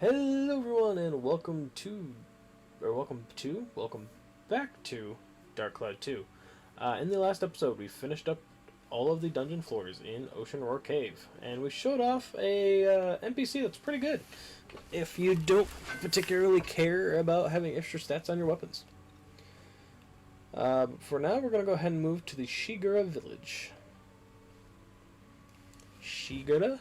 Hello everyone and welcome back to Dark Cloud 2. In the last episode we finished up all of the dungeon floors in Ocean Roar Cave, and we showed off a NPC that's pretty good if you don't particularly care about having extra stats on your weapons. But for now we're going to go ahead and move to the Shigeru Village. Shigeru?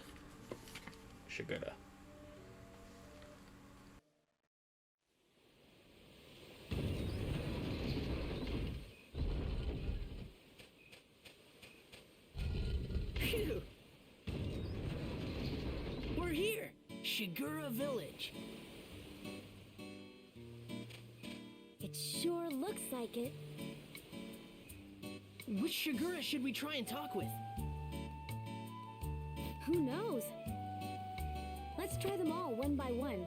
Phew! We're here! Shigeru Village. It sure looks like it. Which Shigeru should we try and talk with? Who knows? Let's try them all one by one.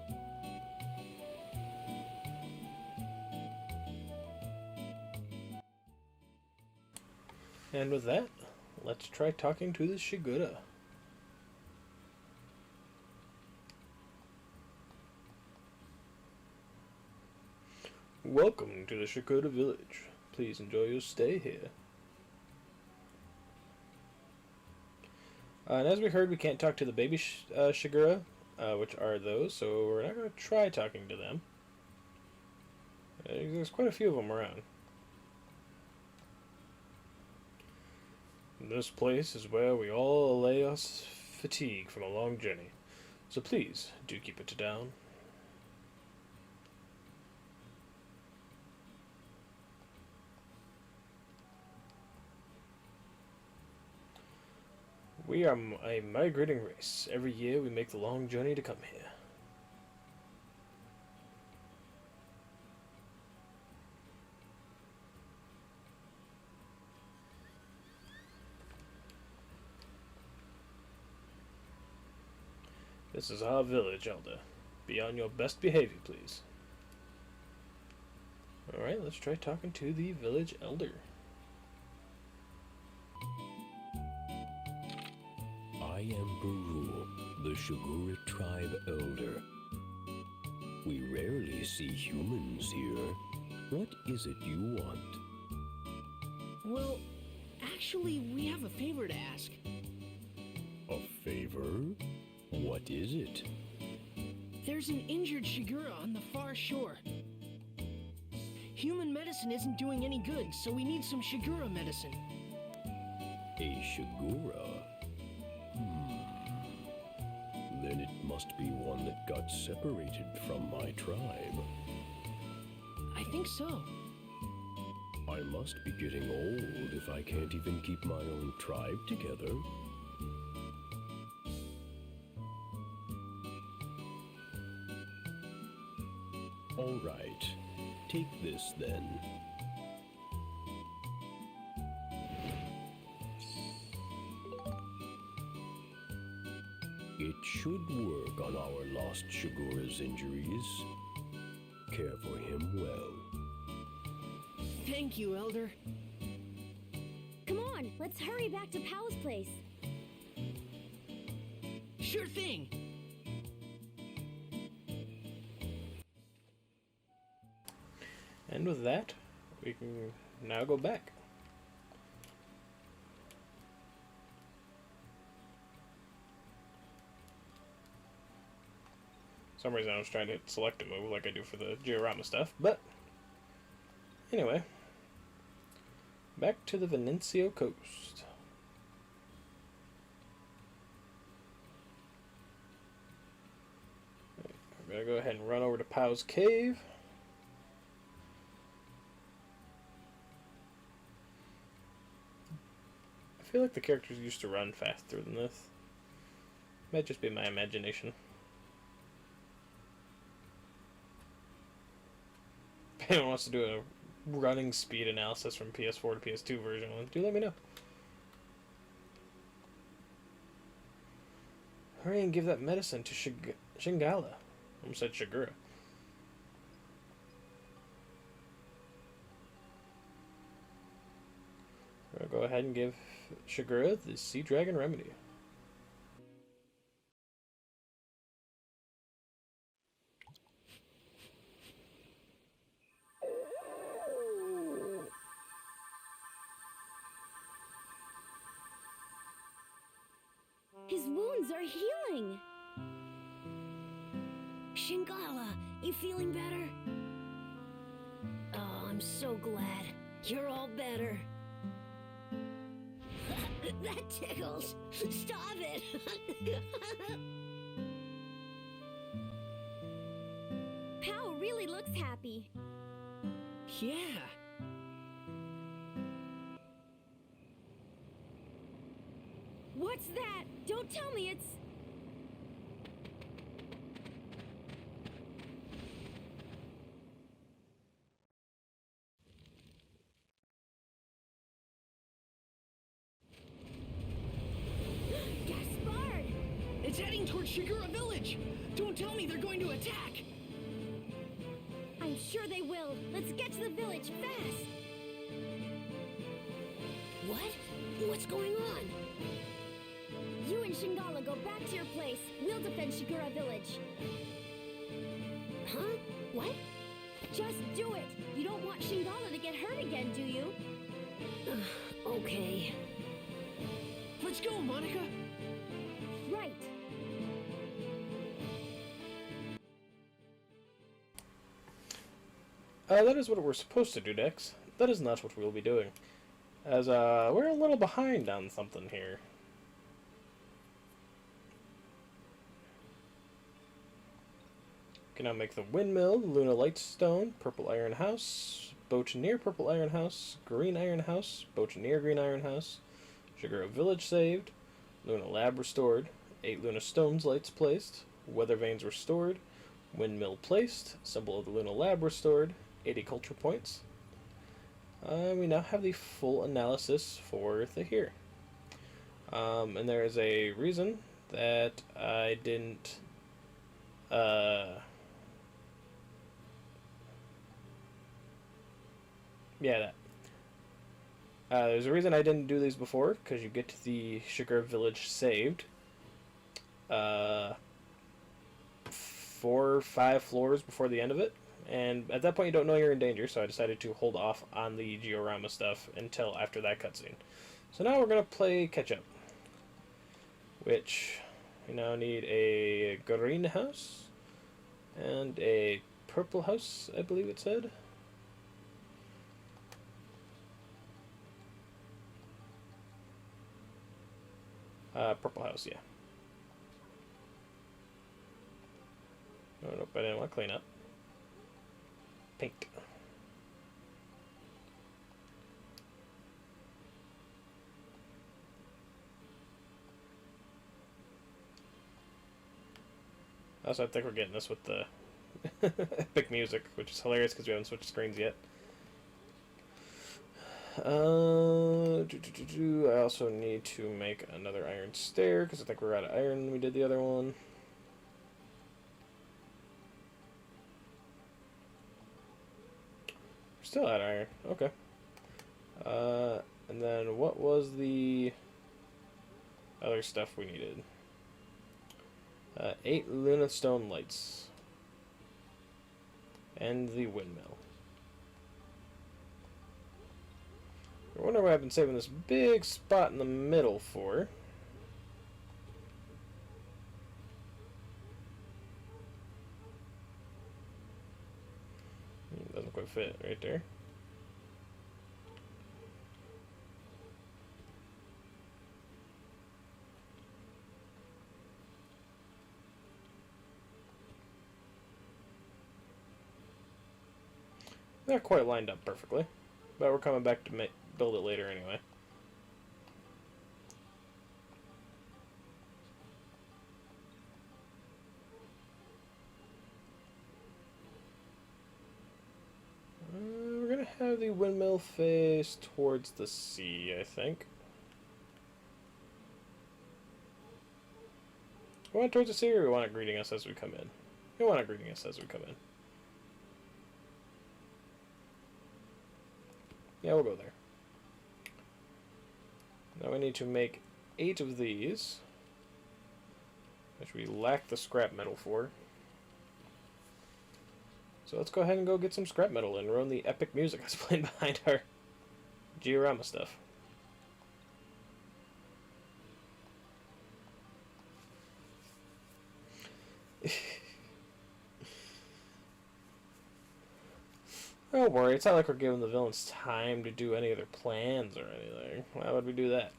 And with that, let's try talking to the Shigeru. Welcome to the Shigeru Village. Please enjoy your stay here. And as we heard, we can't talk to the baby Shigeru, which are those, so we're not going to try talking to them. There's quite a few of them around. This place is where we all allay us fatigue from a long journey, so please do keep it down. We are a migrating race. Every year we make the long journey to come here. This is our village, Elder. Be on your best behavior, please. Alright, let's try talking to the village elder. I am Baru, the Shigeru tribe elder. We rarely see humans here. What is it you want? Well, actually, we have a favor to ask. A favor? What is it? There's an injured Shigeru on the far shore. Human medicine isn't doing any good, so we need some Shigeru medicine. A Shigeru? Then it must be one that got separated from my tribe. I think so. I must be getting old if I can't even keep my own tribe together. All right, take this then. It should work on our lost Shigeru's injuries. Care for him well. Thank you, Elder. Come on, let's hurry back to Pow's place. Sure thing. And with that, we can now go back. For some reason I was trying to select a move like I do for the diorama stuff, but anyway, back to the Venancio coast. We're gonna go ahead and run over to Pow's cave. I feel like the characters used to run faster than this. Might just be my imagination. If anyone wants to do a running speed analysis from PS4 to PS2 version 1, do let me know. Hurry and give that medicine to Shingala. I almost said Shigeru. We'll go ahead and give Shigeru the Sea Dragon Remedy. wounds are healing. Shingala, you feeling better? Oh, I'm so glad. You're all better. That tickles. Stop it. Pao really looks happy. Yeah. What's that? Don't tell me it's... Gaspard! It's heading towards Shigeru Village. Don't tell me they're going to attack. I'm sure they will. Let's get to the village fast. What? What's going on? You and Shingala go back to your place. We'll defend Shigeru Village. Huh? What? Just do it. You don't want Shingala to get hurt again, do you? Okay. Let's go, Monica. Right. That is what we're supposed to do next. That is not what we'll be doing. As, we're a little behind on something here. Can now make the windmill, Luna Lightstone, purple iron house, Bochenier purple iron house, green iron house, Bochenier green iron house, Shigeru Village saved, Luna Lab restored, 8 Luna Stones lights placed, weather vanes restored, windmill placed, symbol of the Luna Lab restored, 80 culture points. We now have the full analysis for the here. And there is a reason that I didn't yeah, that. There's a reason I didn't do these before, because you get to the Shigeru Village saved 4 or 5 floors before the end of it, and at that point you don't know you're in danger, so I decided to hold off on the Giorama stuff until after that cutscene. So now we're going to play catch-up, which we now need a green house and a purple house, I believe it said. Purple house, yeah. Oh, nope, I didn't want to clean up. Pink. Also, I think we're getting this with the epic music, which is hilarious because we haven't switched screens yet. I also need to make another iron stair because I think we're out of iron when we did the other one. We're still out of iron. Okay. And then what was the other stuff we needed? 8 Luna Stone lights. And the windmill. I wonder what I've been saving this big spot in the middle for. Doesn't quite fit right there. Not quite lined up perfectly, but we're coming back to build it later anyway. We're gonna have the windmill face towards the sea, I think. We want it towards the sea, or we want it greeting us as we come in? We want it greeting us as we come in. Yeah, we'll go there. Now we need to make 8 of these, which we lack the scrap metal for. So let's go ahead and go get some scrap metal and run the epic music that's playing behind our Giorama stuff. Don't worry, it's not like we're giving the villains time to do any of their plans or anything. Why would we do that?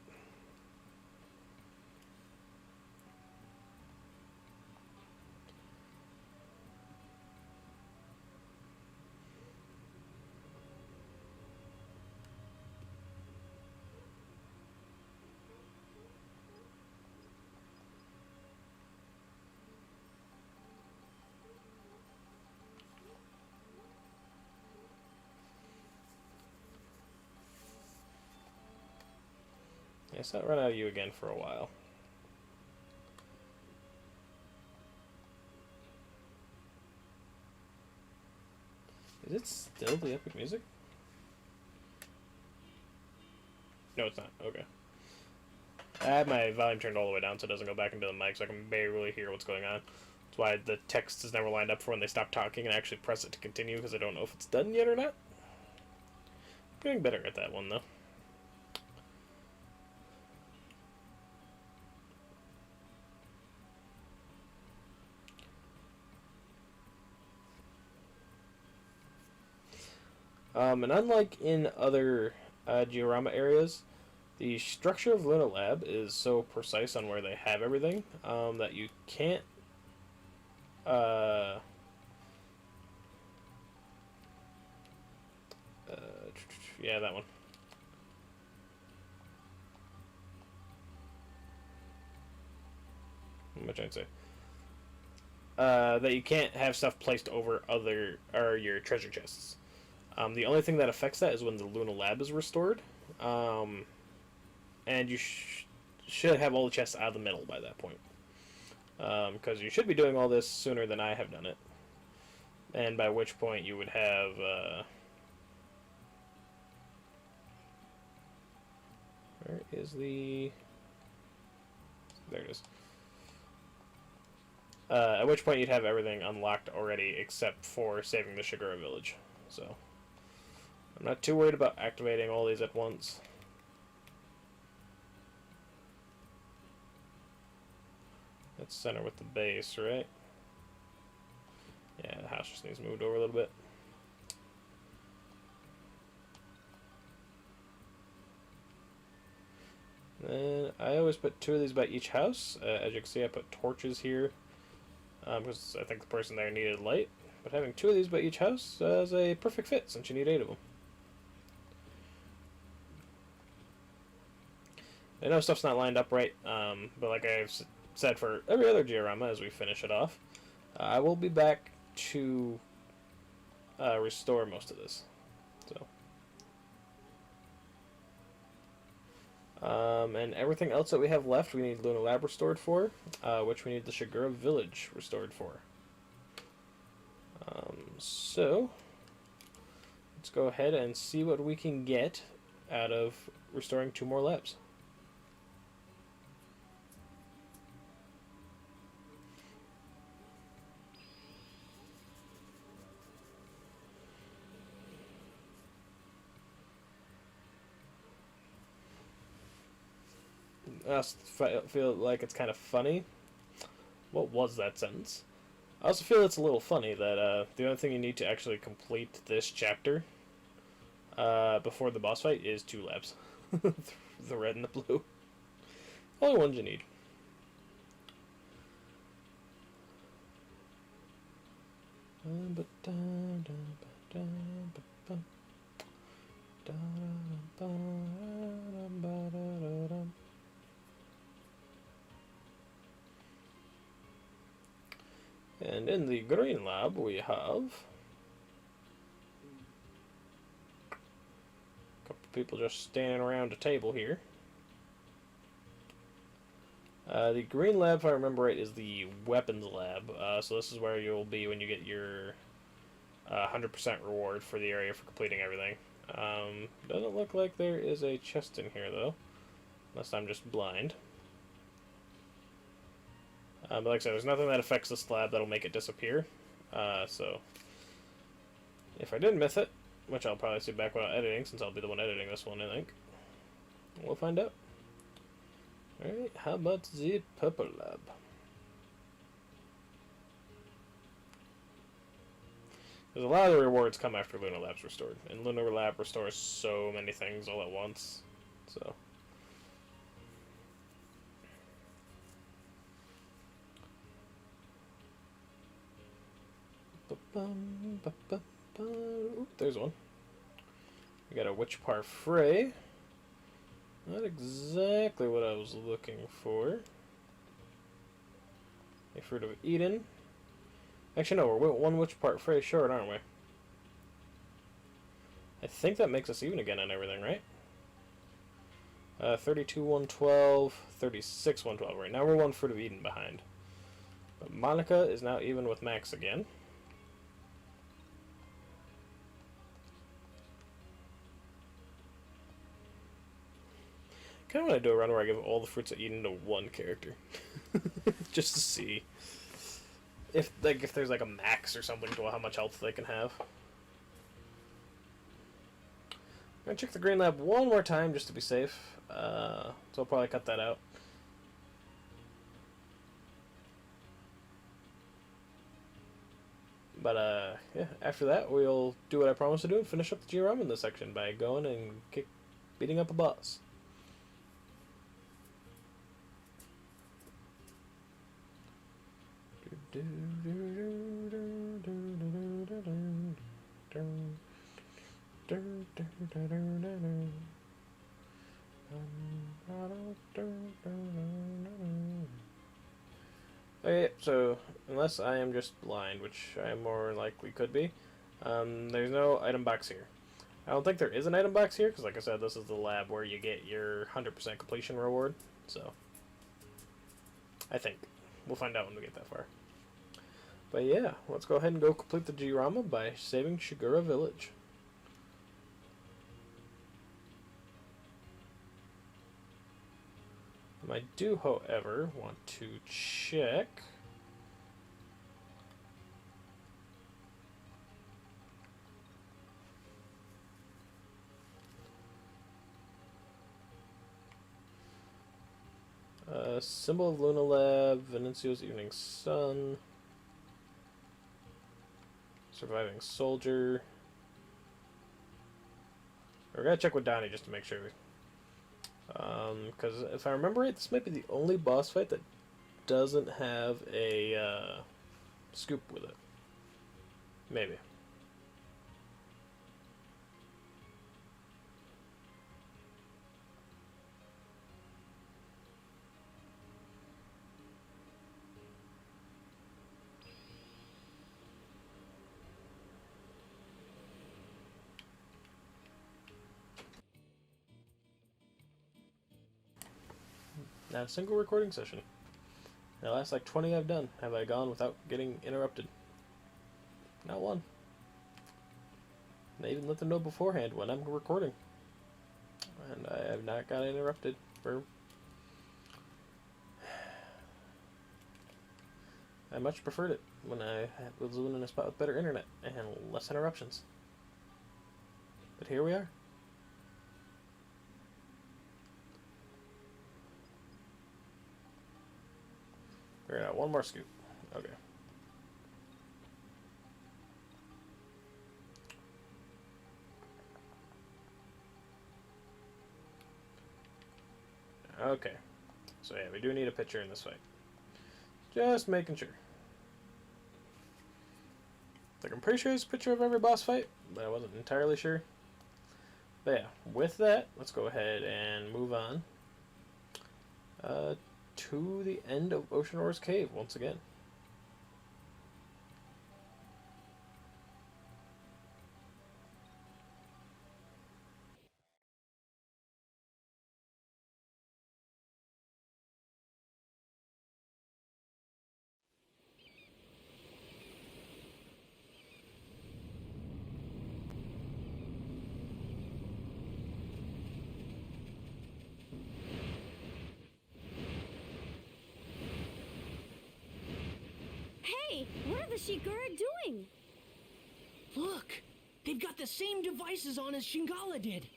Yes, I'll run out of you again for a while. Is it still the epic music? No, it's not. Okay. I have my volume turned all the way down so it doesn't go back into the mic, so I can barely hear what's going on. That's why the text is never lined up for when they stop talking and I actually press it to continue, because I don't know if it's done yet or not. I'm getting better at that one, though. And unlike in other diorama areas, the structure of Luna Lab is so precise on where they have everything that you can't yeah, that one. What am I trying to say? That you can't have stuff placed over other or your treasure chests. The only thing that affects that is when the Luna Lab is restored, and you should have all the chests out of the middle by that point, because you should be doing all this sooner than I have done it, and by which point you would have where is the... There it is. At which point you'd have everything unlocked already except for saving the Shigeru Village. So, I'm not too worried about activating all these at once. Let's center with the base, right? Yeah, the house just needs moved over a little bit. Then I always put 2 of these by each house. As you can see, I put torches here because I think the person there needed light. But having 2 of these by each house is a perfect fit since you need 8 of them. I know stuff's not lined up right, but like I've said for every other diorama as we finish it off, I will be back to restore most of this. So, and everything else that we have left, we need Luna Lab restored for, which we need the Shigeru Village restored for. So, let's go ahead and see what we can get out of restoring 2 more labs. I also feel like it's kind of funny. What was that sentence? I also feel it's a little funny that the only thing you need to actually complete this chapter before the boss fight is 2 labs. The red and the blue. Only ones you need. And in the green lab we have a couple people just standing around a table here. The green lab, if I remember right, is the weapons lab. So this is where you'll be when you get your 100% reward for the area for completing everything. Doesn't look like there is a chest in here though, unless I'm just blind. But like I said, there's nothing that affects this lab that'll make it disappear. So, if I did miss it, which I'll probably see back without editing, since I'll be the one editing this one, I think, we'll find out. Alright, how about the purple lab? Because a lot of the rewards come after Lunar Lab's restored. And Lunar Lab restores so many things all at once. So... Oop, there's one. We got a Witch Parfait. Not exactly what I was looking for. A Fruit of Eden. Actually, no, we're one Witch Parfait short, aren't we? I think that makes us even again on everything, right? 32, 112, 36, 112. Right now we're one Fruit of Eden behind. But Monica is now even with Max again. Kind of want to do a run where I give all the Fruits of Eden to one character. Just to see if there's like a max or something to how much health they can have. I'm gonna check the Green Lab one more time just to be safe. So I'll probably cut that out. But yeah, after that we'll do what I promised to do and finish up the G-ROM in this section by going and beating up a boss. Okay, so unless I am just blind, which I more likely could be, there's no item box here. I don't think there is an item box here, because like I said, this is the lab where you get your 100% completion reward, so I think. We'll find out when we get that far. But yeah, let's go ahead and go complete the G-Rama by saving Shigeru Village. I do, however, want to check Symbol of Luna Lab, Venencio's Evening Sun, Surviving Soldier. We're gonna check with Donnie just to make sure. Because if I remember right, this might be the only boss fight that doesn't have a scoop with it. Maybe. Not a single recording session. The last like 20 I've done have I gone without getting interrupted. Not one. And I even let them know beforehand when I'm recording. And I have not got interrupted for... I much preferred it when I was living in a spot with better internet and less interruptions. But here we are. We're gonna one more scoop. Okay. Okay. So yeah, we do need a picture in this fight. Just making sure. Like, I'm pretty sure it's a picture of every boss fight, but I wasn't entirely sure. But yeah, with that, let's go ahead and move on. To the end of Ocean Roar's Cave once again. Hey, what are the Shigura doing? Look! They've got the same devices on as Shingala did.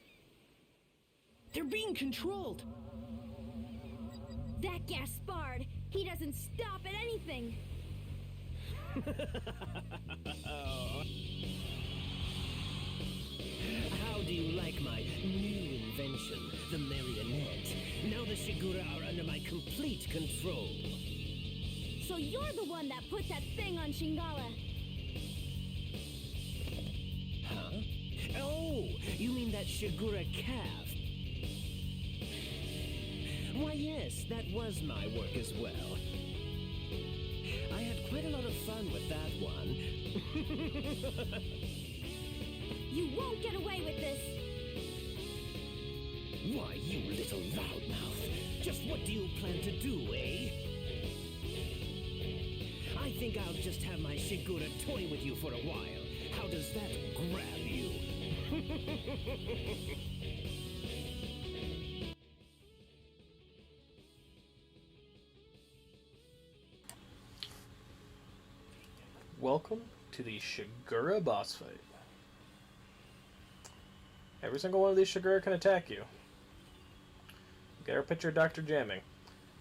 They're being controlled. That Gaspard, he doesn't stop at anything. How do you like my new invention, the marionette? Now the Shigura are under my complete control. So you're the one that put that thing on Shingala. Huh? Oh, you mean that Shigura calf? Why, yes, that was my work as well. I had quite a lot of fun with that one. You won't get away with this. Why, you little loudmouth. Just what do you plan to do, eh? I think I'll just have my Shigura toy with you for a while. How does that grab you? Welcome to the Shigeru Boss fight. Every single one of these Shigura can attack you. Get our picture of Dr. Jamming.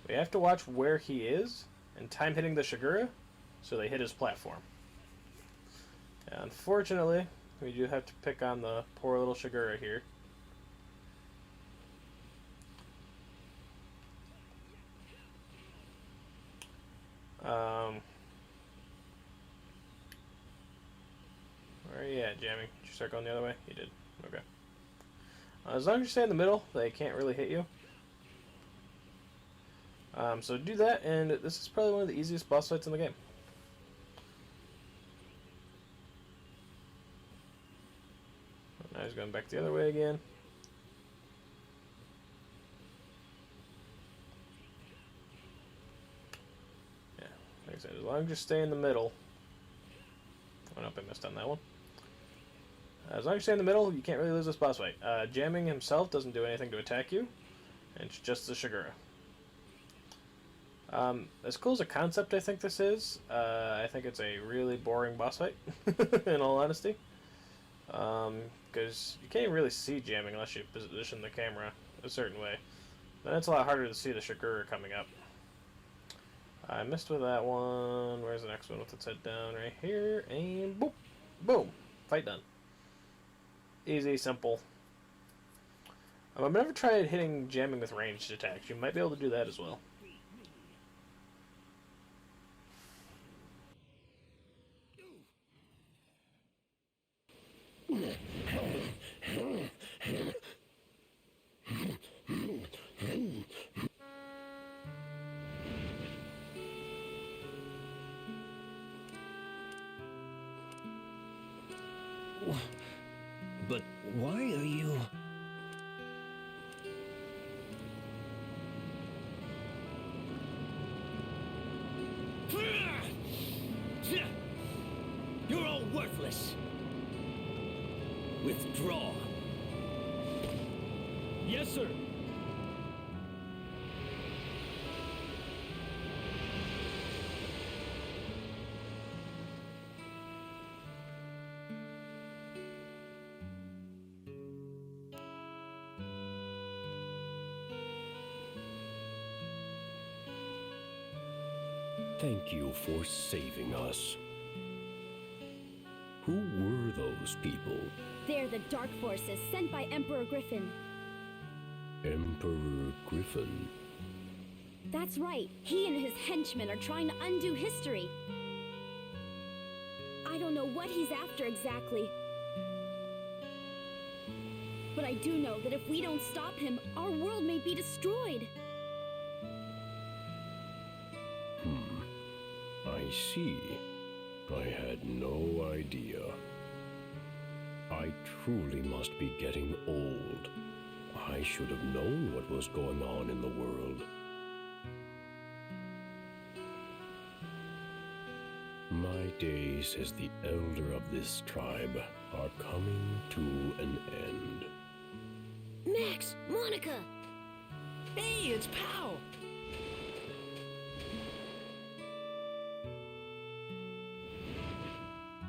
We have to watch where he is and time hitting the Shigura so they hit his platform. Unfortunately, we do have to pick on the poor little Shigura here. Where are you at, Jamming? Did you start going the other way? You did. Okay. As long as you stay in the middle, they can't really hit you. So do that, and this is probably one of the easiest boss fights in the game. Now he's going back the other way again. Yeah, like I said, as long as you stay in the middle. Oh, nope, I missed on that one. As long as you stay in the middle, you can't really lose this boss fight. Jamming himself doesn't do anything to attack you. And it's just the Shigura. As cool as a concept I think this is, I think it's a really boring boss fight, in all honesty. Because you can't really see Jamming unless you position the camera a certain way. Then it's a lot harder to see the Shigura coming up. I missed with that one. Where's the next one with its head down? Right here. And boop. Boom. Fight done. Easy, simple. I've never tried hitting Jamming with ranged attacks. You might be able to do that as well. But why are you... You're all worthless. Withdraw. Yes, sir. Thank you for saving us. Who were those people? They're the Dark Forces sent by Emperor Griffin. Emperor Griffin? That's right. He and his henchmen are trying to undo history. I don't know what he's after exactly. But I do know that if we don't stop him, our world may be destroyed. I see. I had no idea. I truly must be getting old. I should have known what was going on in the world. My days as the elder of this tribe are coming to an end. Max! Monica! Hey, it's Pal!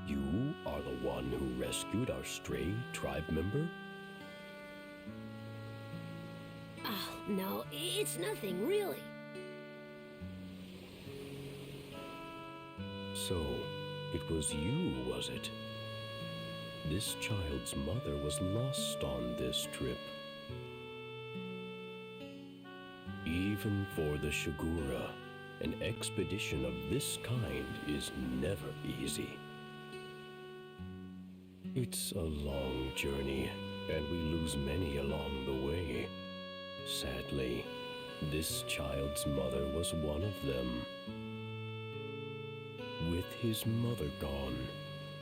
You are the one who rescued our stray tribe member? Oh, no, it's nothing, really. So, It was you, was it? This child's mother was lost on this trip. Even for the Shigura, an expedition of this kind is never easy. It's a long journey, and we lose many along the way. Sadly, this child's mother was one of them. With his mother gone,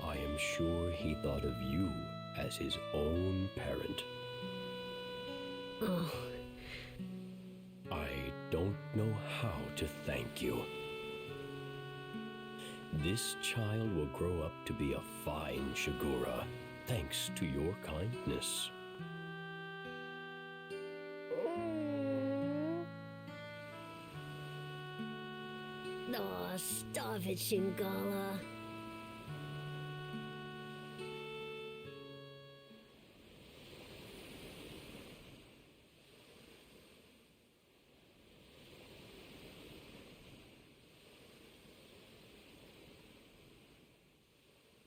I am sure he thought of you as his own parent. Oh, I don't know how to thank you. This child will grow up to be a fine Shigura, thanks to your kindness. oh, stop it, Shingala.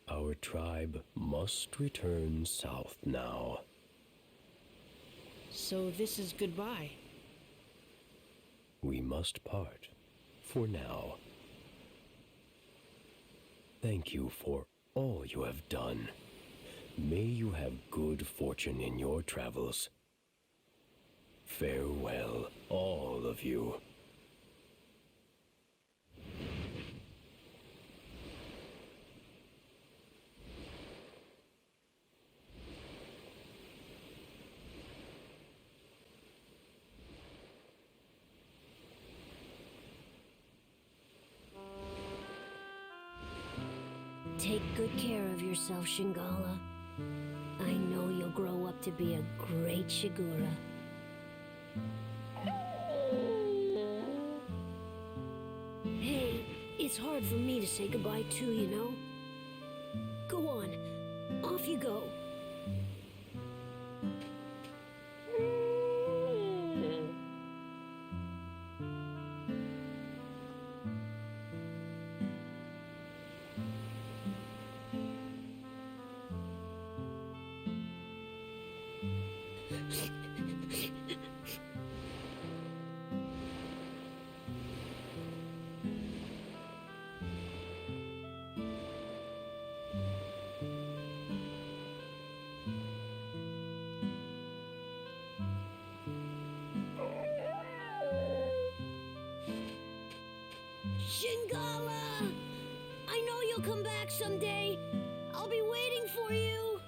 Our tribe must return south now. So this is goodbye. We must part, for now. Thank you for all you have done. May you have good fortune in your travels. Farewell, all of you. Take good care of yourself, Shingala. I know you'll grow up to be a great Shigura. Hey, it's hard for me to say goodbye too, you know? Go on, off you go. Shingala! I know you'll come back someday. I'll be waiting for you.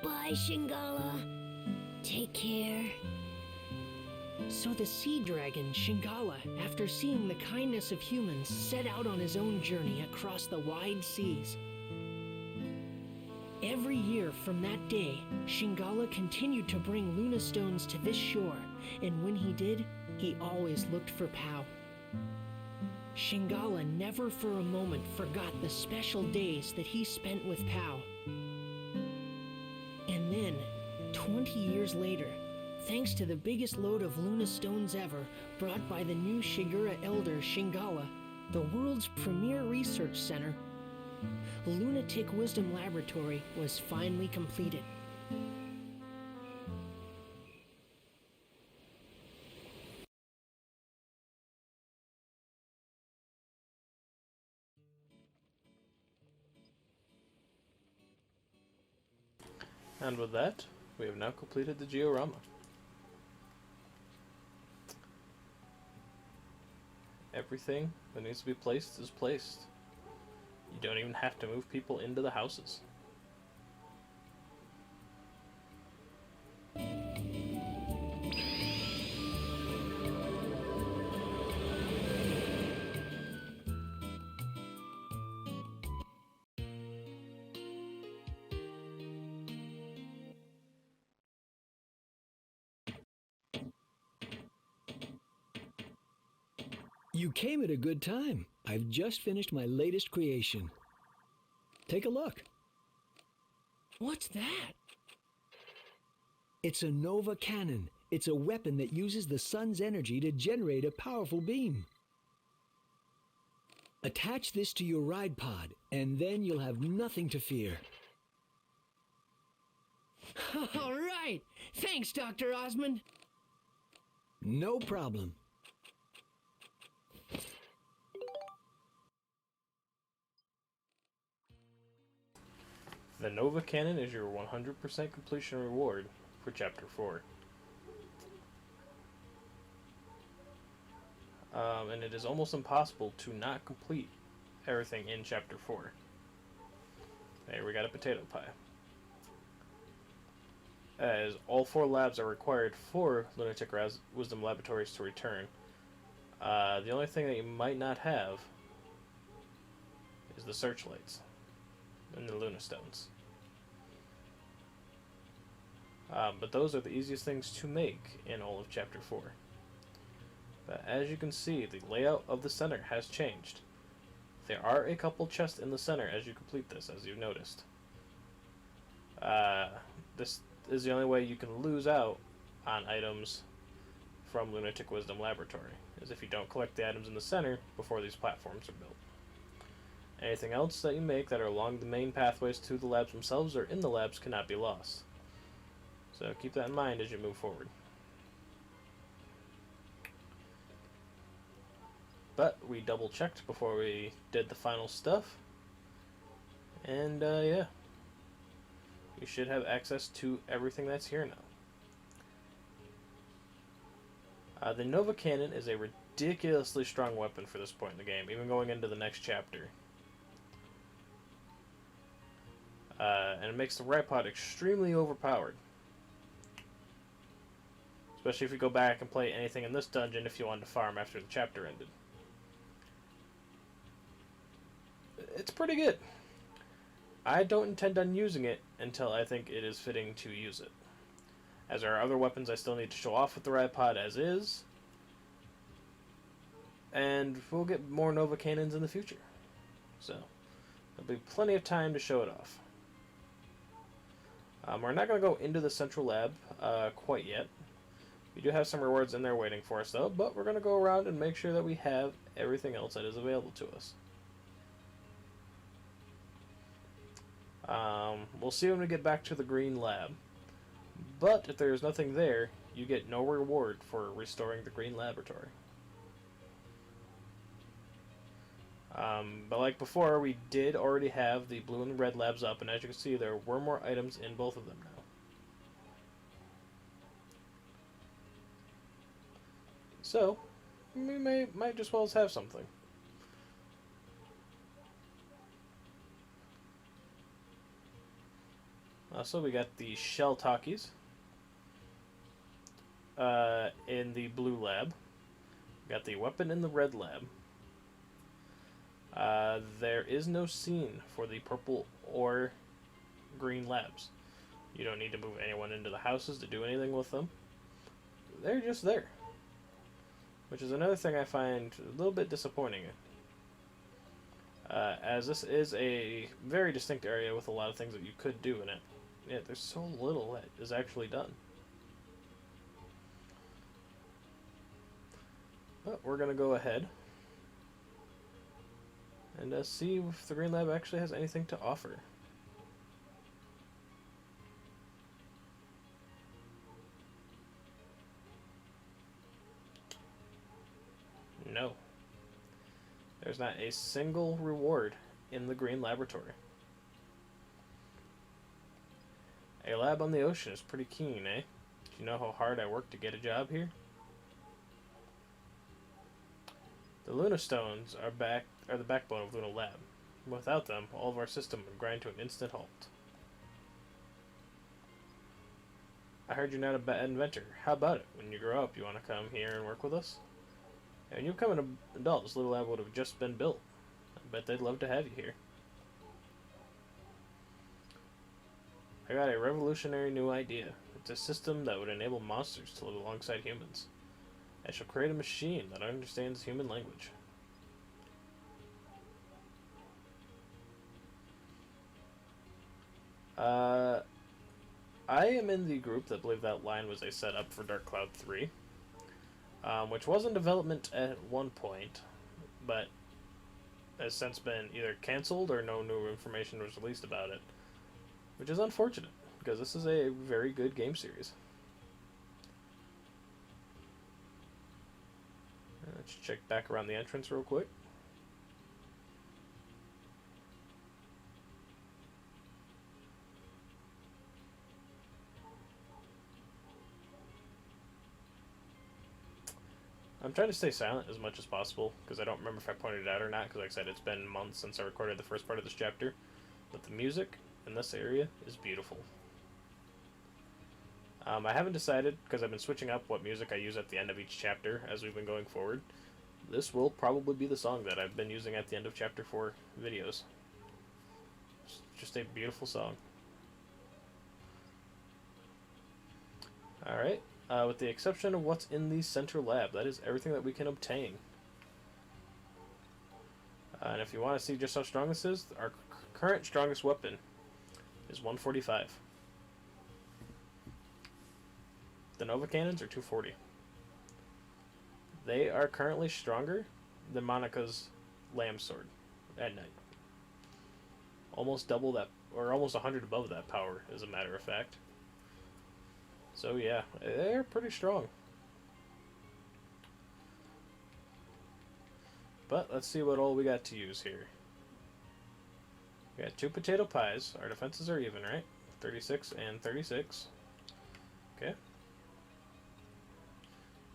Bye, Shingala. Take care. So the sea dragon, Shingala, after seeing the kindness of humans, set out on his own journey across the wide seas. Every year from that day, Shingala continued to bring Luna stones to this shore, and when he did, he always looked for Pao. Shingala never for a moment forgot the special days that he spent with Pao. And then, 20 years later, thanks to the biggest load of Luna stones ever brought by the new Shigura elder Shingala, the world's premier research center, Lunatic Wisdom Laboratory, was finally completed. And with that, we have now completed the Georama. Everything that needs to be placed is placed. You don't even have to move people into the houses. You came at a good time. I've just finished my latest creation. Take a look. What's that? It's a Nova Cannon. It's a weapon that uses the sun's energy to generate a powerful beam. Attach this to your ride pod, and then you'll have nothing to fear. All right! Thanks, Dr. Osmond! No problem. The Nova Cannon is your 100% completion reward for Chapter 4. And it is almost impossible to not complete everything in Chapter 4. There, we got a potato pie. As all 4 labs are required for Lunatic Wisdom Laboratories to return. The only thing that you might not have is the searchlights and the Luna Stones. But those are the easiest things to make in all of Chapter 4. But as you can see, the layout of the center has changed. There are a couple chests in the center as you complete this, as you've noticed. This is the only way you can lose out on items from Lunatic Wisdom Laboratory, is if you don't collect the items in the center before these platforms are built. Anything else that you make that are along the main pathways to the labs themselves or in the labs cannot be lost. So keep that in mind as you move forward. But we double checked before we did the final stuff. And yeah. You should have access to everything that's here now. The Nova Cannon is a ridiculously strong weapon for this point in the game, even going into the next chapter. And it makes the ride pod extremely overpowered. Especially if you go back and play anything in this dungeon if you wanted to farm after the chapter ended. It's pretty good. I don't intend on using it until I think it is fitting to use it. As there are other weapons I still need to show off with the ride pod as is. And we'll get more Nova Cannons in the future. So, there'll be plenty of time to show it off. We're not going to go into the central lab quite yet. We do have some rewards in there waiting for us though, but we're going to go around and make sure that we have everything else that is available to us. We'll see when we get back to the green lab. But if there's nothing there, you get no reward for restoring the green laboratory. But like before, we did already have the blue and red labs up, and as you can see, there were more items in both of them now. So, we might just well have something. So we got the shell talkies in the blue lab. We got the weapon in the red lab. There is no scene for the purple or green labs. You don't need to move anyone into the houses to do anything with them. They're just there. Which is another thing I find a little bit disappointing. As this is a very distinct area with a lot of things that you could do in it. Yet there's so little that is actually done. But we're going to go ahead and see if the Green Lab actually has anything to offer. No. There's not a single reward in the Green Laboratory. A lab on the ocean is pretty keen, eh? Do you know how hard I worked to get a job here? The Luna Stones are the backbone of Luna Lab. Without them, all of our system would grind to an instant halt. I heard you're not a bad inventor. How about it? When you grow up, you want to come here and work with us? And when you become an adult, this little lab would have just been built. I bet they'd love to have you here. I got a revolutionary new idea. It's a system that would enable monsters to live alongside humans. I shall create a machine that understands human language. I am in the group that believe that line was a setup for Dark Cloud 3, which was in development at one point, but has since been either cancelled or no new information was released about it, which is unfortunate, because this is a very good game series. Let's check back around the entrance real quick. I'm trying to stay silent as much as possible, because I don't remember if I pointed it out or not, because like I said, it's been months since I recorded the first part of this chapter. But the music in this area is beautiful. I haven't decided, because I've been switching up what music I use at the end of each chapter as we've been going forward. This will probably be the song that I've been using at the end of Chapter 4 videos. It's just a beautiful song. Alright. With the exception of what's in the central lab. That is everything that we can obtain. And if you want to see just how strong this is, our current strongest weapon is 145. The Nova Cannons are 240. They are currently stronger than Monika's Lamb Sword at night. Almost double that, or almost 100 above that power, as a matter of fact. So yeah, they're pretty strong. But let's see what all we got to use here. We got 2 potato pies. Our defenses are even, right? 36 and 36. Okay.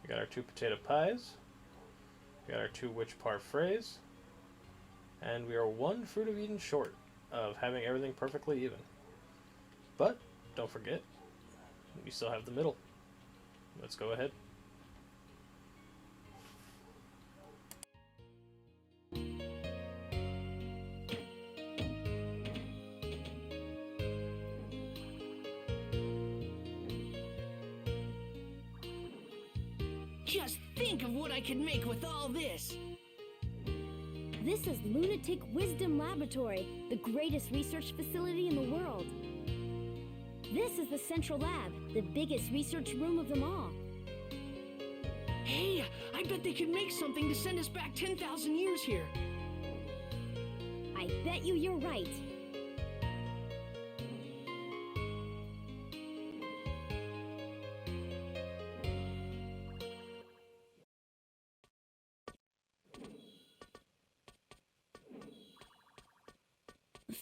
We got our 2 potato pies. We got our 2 witch parfaits. And we are 1 Fruit of Eden short of having everything perfectly even. But don't forget, we still have the middle. Let's go ahead. Just think of what I could make with all this! This is Lunatic Wisdom Laboratory, the greatest research facility in the world. This is the Central Lab, the biggest research room of them all. Hey, I bet they could make something to send us back 10,000 years here. I bet you're right.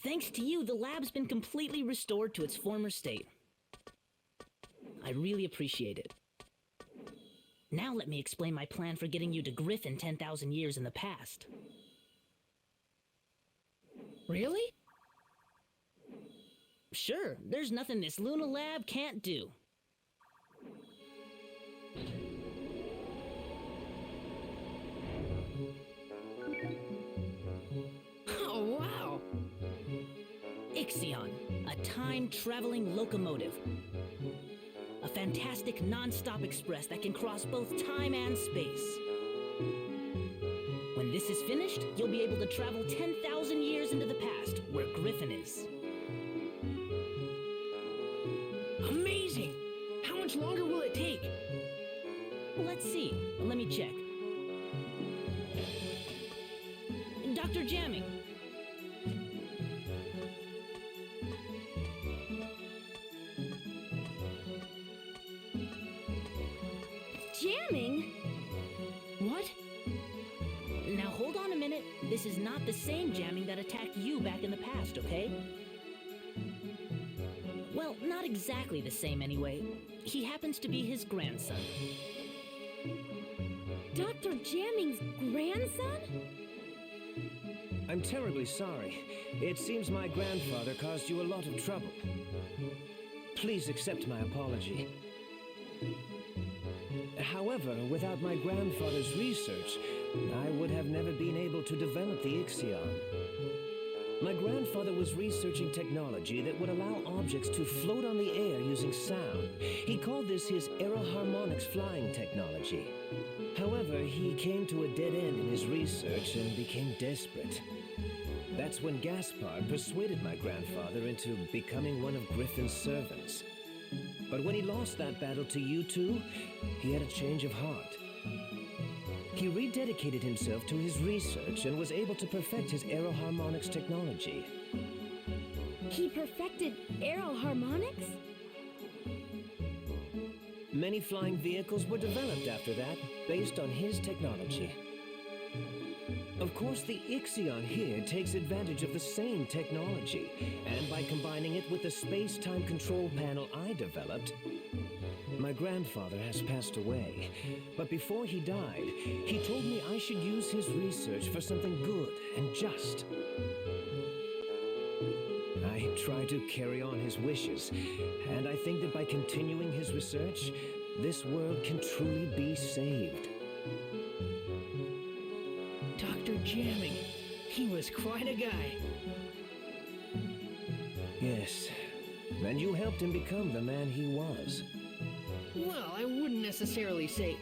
Thanks to you, the lab's been completely restored to its former state. I really appreciate it. Now let me explain my plan for getting you to Griffin 10,000 years in the past. Really? Sure, there's nothing this Luna Lab can't do. Oh, wow! Ixion, a time-traveling locomotive. A fantastic non-stop express that can cross both time and space. When this is finished, you'll be able to travel 10,000 years into the past, where Griffin is. Amazing! How much longer will it take? Let's see. Let me check. Dr. Jamming. Jamming? What? Now hold on a minute. This is not the same jamming that attacked you back in the past, okay? Well, not exactly the same anyway. He happens to be his grandson. Dr. Jamming's grandson? I'm terribly sorry. It seems my grandfather caused you a lot of trouble. Please accept my apology. However, without my grandfather's research, I would have never been able to develop the Ixion. My grandfather was researching technology that would allow objects to float on the air using sound. He called this his aeroharmonics flying technology. However, he came to a dead end in his research and became desperate. That's when Gaspard persuaded my grandfather into becoming one of Griffin's servants. But when he lost that battle to you two, he had a change of heart. He rededicated himself to his research and was able to perfect his aeroharmonics technology. He perfected aeroharmonics? Many flying vehicles were developed after that, based on his technology. Of course, the Ixion here takes advantage of the same technology, and by combining it with the space-time control panel I developed, my grandfather has passed away. But before he died, he told me I should use his research for something good and just. I try to carry on his wishes, and I think that by continuing his research, this world can truly be saved. Dr. Jamming. He was quite a guy. Yes, and you helped him become the man he was. Well, I wouldn't necessarily say...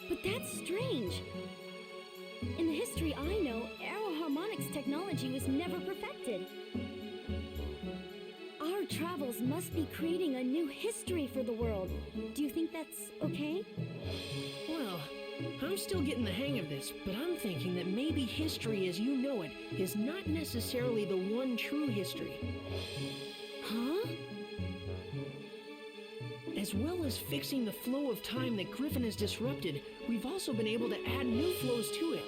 But that's strange. In the history I know, aeroharmonics technology was never perfected. Our travels must be creating a new history for the world. Do you think that's okay? Well, I'm still getting the hang of this, but I'm thinking that maybe history as you know it is not necessarily the one true history. Huh? As well as fixing the flow of time that Griffin has disrupted, we've also been able to add new flows to it.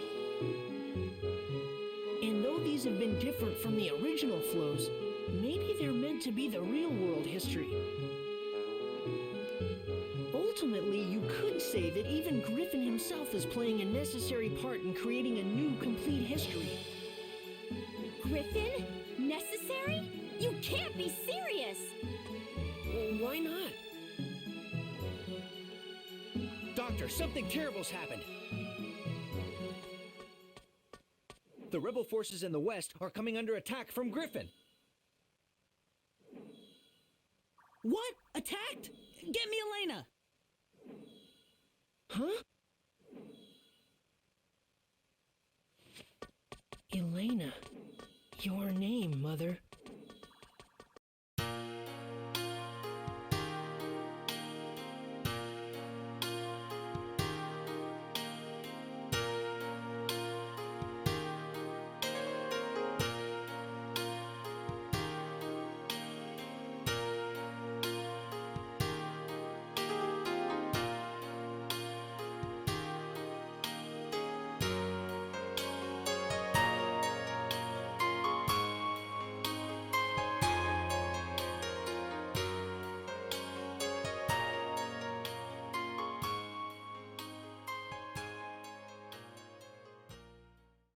And though these have been different from the original flows, maybe they're meant to be the real world history. Ultimately, you could say that even Griffin himself is playing a necessary part in creating a new, complete history. Griffin? Necessary? You can't be serious! Well, why not? Doctor, something terrible's happened. The rebel forces in the west are coming under attack from Griffin.